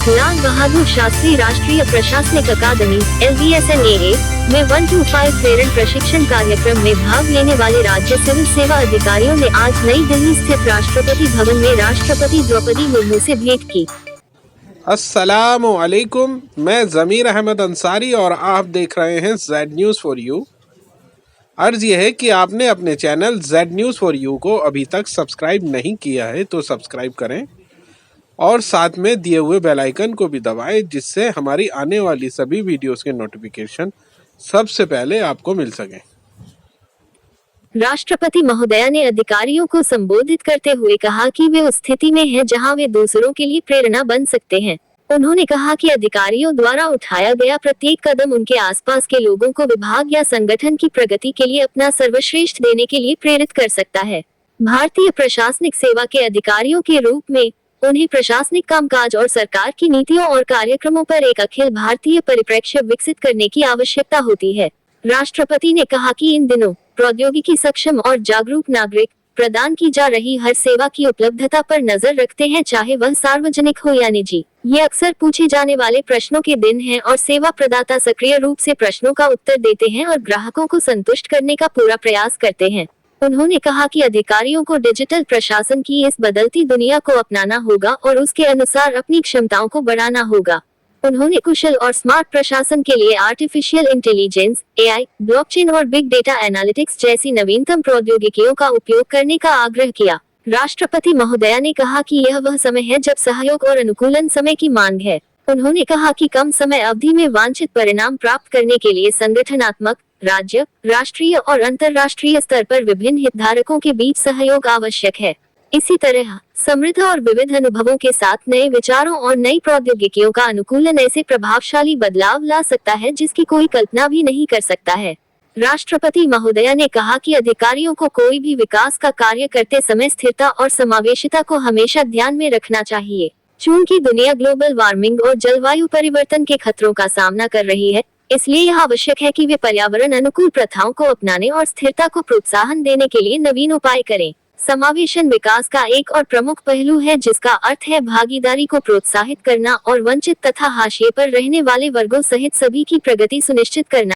लाल बहादुर शास्त्री राष्ट्रीय प्रशासनिक अकादमी LBSNAA में 125 प्रेरण प्रशिक्षण कार्यक्रम में भाग लेने वाले राज्य सिविल सेवा अधिकारियों ने आज नई दिल्ली स्थित राष्ट्रपति भवन में राष्ट्रपति द्रौपदी मुर्मू से भेंट की। अस्सलामु अलैकुम, मैं ज़मीर अहमद अंसारी और आप देख रहे हैं Z News for You। अर्ज़ यह है कि आपने अपने channel Z News for You को अभी तक सब्सक्राइब नहीं किया है तो सब्सक्राइब करें और साथ में दिए हुए बेल आइकन को भी दबाएं, जिससे हमारी आने वाली सभी वीडियोस के नोटिफिकेशन सबसे पहले आपको मिल सकें। राष्ट्रपति महोदया ने अधिकारियों को संबोधित करते हुए कहा कि वे उस स्थिति में हैं जहां वे दूसरों के लिए प्रेरणा बन सकते हैं। उन्होंने कहा कि अधिकारियों द्वारा उठाया गया प्रत्येक कदम उनके आसपास के लोगों को विभाग या संगठन की प्रगति के लिए अपना सर्वश्रेष्ठ देने के लिए प्रेरित कर सकता है। भारतीय प्रशासनिक सेवा के अधिकारियों के रूप में उन्हें प्रशासनिक कामकाज और सरकार की नीतियों और कार्यक्रमों पर एक अखिल भारतीय परिप्रेक्ष्य विकसित करने की आवश्यकता होती है। राष्ट्रपति ने कहा कि इन दिनों प्रौद्योगिकी सक्षम और जागरूक नागरिक प्रदान की जा रही हर सेवा की उपलब्धता पर नजर रखते हैं, चाहे वह सार्वजनिक हो या निजी। ये अक्सर पूछे जाने वाले प्रश्नों के दिन हैं और सेवा प्रदाता सक्रिय रूप से प्रश्नों का उत्तर देते हैं और ग्राहकों को संतुष्ट करने का पूरा प्रयास करते हैं। उन्होंने कहा कि अधिकारियों को डिजिटल प्रशासन की इस बदलती दुनिया को अपनाना होगा और उसके अनुसार अपनी क्षमताओं को बढ़ाना होगा। उन्होंने कुशल और स्मार्ट प्रशासन के लिए आर्टिफिशियल इंटेलिजेंस, AI, ब्लॉकचेन और बिग डेटा एनालिटिक्स जैसी नवीनतम प्रौद्योगिकियों का उपयोग करने का आग्रह किया। राष्ट्रपति महोदया ने कहा कि यह वह समय है जब सहयोग और अनुकूलन समय की मांग है। उन्होंने कहा कि कम समय अवधि में वांछित परिणाम प्राप्त करने के लिए संगठनात्मक, राज्य, राष्ट्रीय और अंतर्राष्ट्रीय स्तर पर विभिन्न हितधारकों के बीच सहयोग आवश्यक है। इसी तरह समृद्ध और विविध अनुभवों के साथ नए विचारों और नई प्रौद्योगिकियों का अनुकूलन ऐसे प्रभावशाली बदलाव ला सकता है जिसकी कोई कल्पना भी नहीं कर सकता है। राष्ट्रपति महोदया ने कहा कि अधिकारियों को कोई भी विकास का कार्य करते समय स्थिरता और समावेशिता को हमेशा ध्यान में रखना चाहिए। चूंकि दुनिया ग्लोबल वार्मिंग और जलवायु परिवर्तन के खतरों का सामना कर रही है, इसलिए यह आवश्यक है कि वे पर्यावरण अनुकूल प्रथाओं को अपनाने और स्थिरता को प्रोत्साहन देने के लिए नवीन उपाय करें। समावेशन विकास का एक और प्रमुख पहलू है, जिसका अर्थ है भागीदारी को प्रोत्साहित करना और वंचित तथा हाशिए पर रहने वाले वर्गों सहित सभी की प्रगति सुनिश्चित करना।